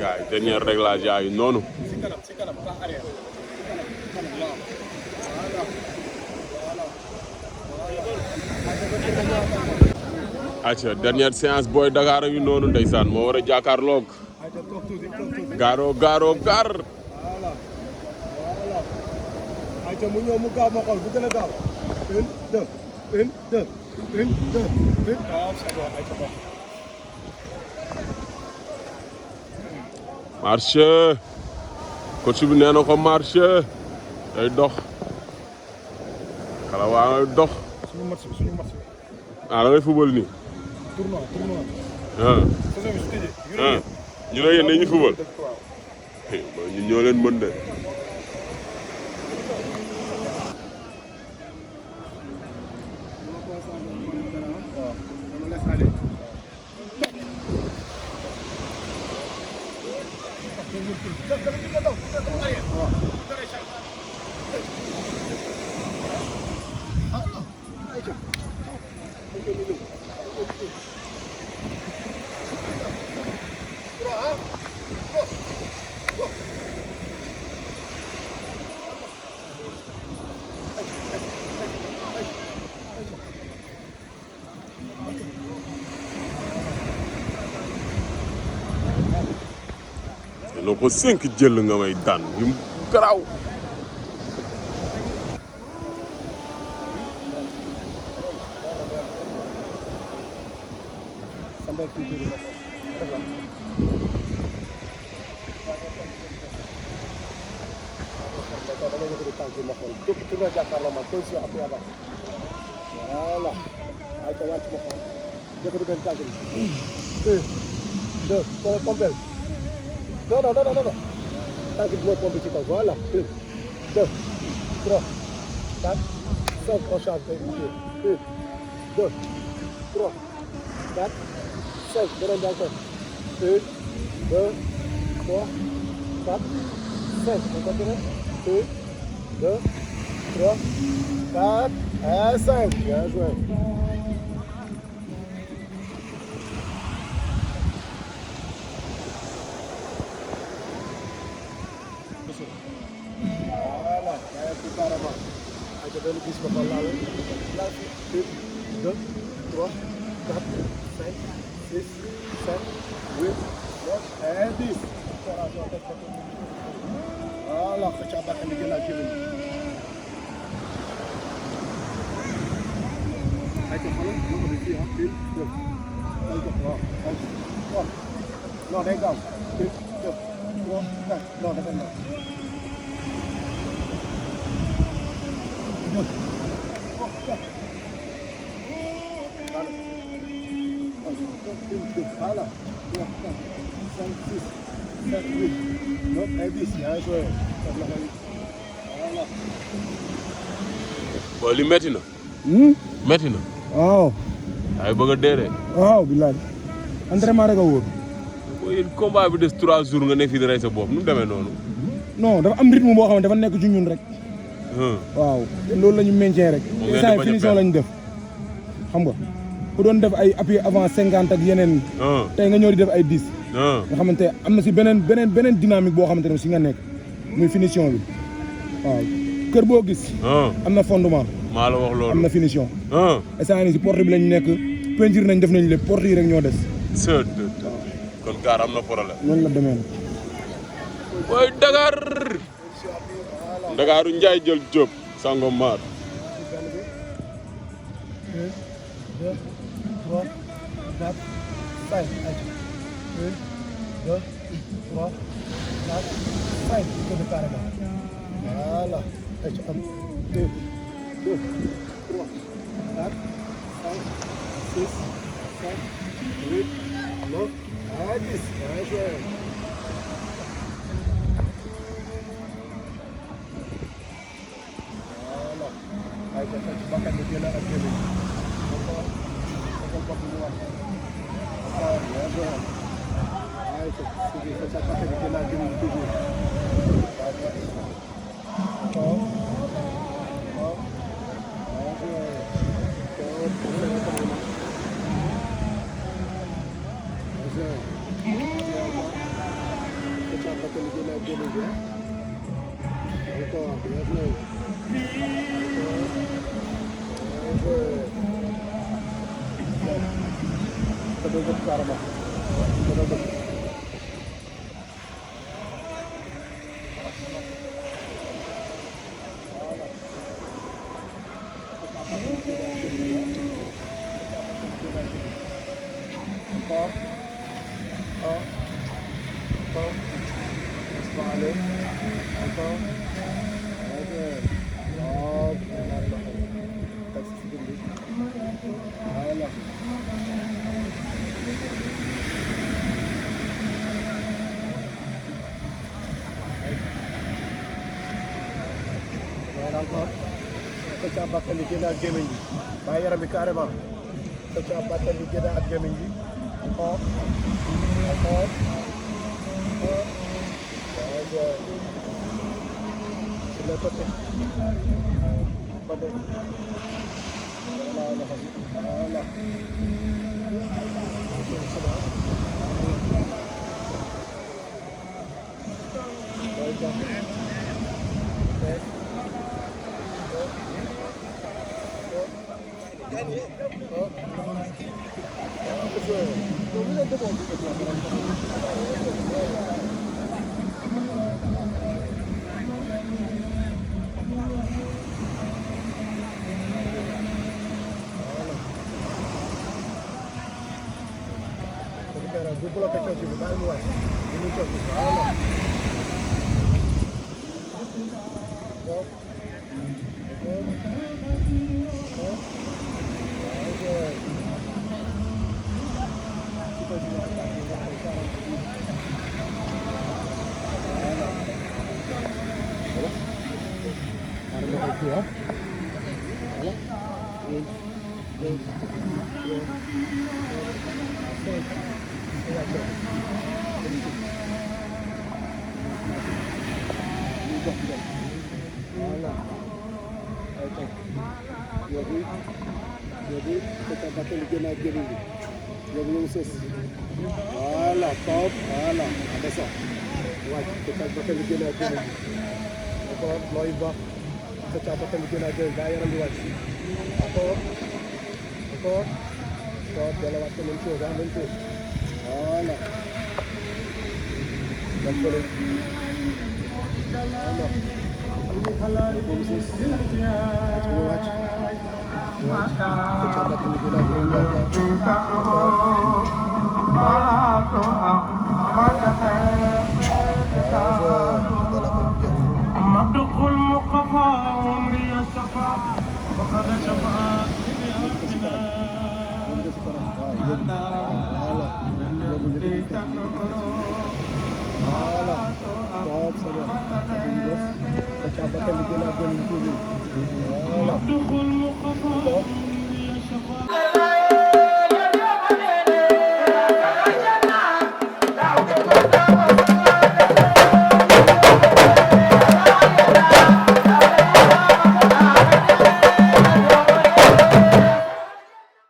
gars yi dernier réglage yaa ngi noonu. acca dernière séance Boy Dakar a ngi noonu ndeysaan moo war a jàkkaarloog gaaro gaar. ayca mu ñëw mu gaaw ma xool bu gën a gaaw. 1 2 1 2 1 2 1 waaw c'est bon ayca ba. marché coach bi nee na ko marché day dox xala waa ngay dox. suñu match ah da ngay football nii. tournoi. saison bi su tëjee. ñu ne yéen dañuy football. ñun ñoo leen mën de. loo ko 5 jël nga may daan yu garaaw. Non. Tant que je me pompe ici, voilà. 1, 2, 3, 4, 5, on change. 1, 2, 3, 4, 5, donnez d'accord. 1, 2, 3, 4, 5, on continue. 1, 2, 3, 4, et 5. Bien joué. benn bis ba fa laal 1 2 3 4 5 6 7 8 9 et 10. Voilà xëcc bakkan bi gën a jëriñ. ayca xoolal mu ngi fii ah 1 2 ayca waaw non day gaaw 1 2 3 4 non dafa ndaw. Voilà. 3, 4, 5, 6, 7, 8, 9 et 10. Bien joué. Voilà. Bon li métti na. métti na. waaw. ay bëgg a dee de. waaw bilaay. entraînement rek a wóor. booy combat bi des 3 jours nga ne fii di rey sa bopp nu mu demee noonu. non dafa am rythme boo xam ne dafa nekk ci ñun rek. waaw loolu la ñu maintien rek. instant finition lañ def xam nga. ku doon def ay appui avant 50 ak yeneen. tey nga ñëw di def ay 10. nga xamante am na si beneen dynamique boo xamante ne si nga nekk muy finition bi waaw kër boo gis. am na fondement. maa la wax loolu am na finition. instant yii si porte bi lañ nekk peinture nañ def nañ lépp porte yi rek ñoo des. kon gaar am na problème. noonu la demee nag. Boy Dakar. Ndakaaru Njaay jël Diop Sangomar. 2, 3, 4, 5. 1, 2, 3, 4, 5. Tout de carrément. Voilà. 1, 2, 3, 4, 5, 6, 7, 8, 9, et 10. Bien joué. Voilà. Ayca fekk bakkan bi gën a ak gën a. Encore, bien joué. Caramba. Encore. Sa bakkan bi génn ak gémmiñ bi bàyyi yaram bi carrément sa bakkan bi génn ak gémmiñ bi encore encore sur le côté voilà du bloqué cooki bi baal mu wàcc du ñu cooki voilà Jadi kita pakai legenda gini. Yang khusus. Voilà, top. Voilà, ada sah. Wah, kita pakai legenda gini. Apa loiba. Kita pakai legenda gini. Gaya yang luas. Apa? Top dalam waktu muncul, dah muncul. Voilà. Dan boleh. Voilà. Khusus. Watch. Kecabat ini kita Kecabat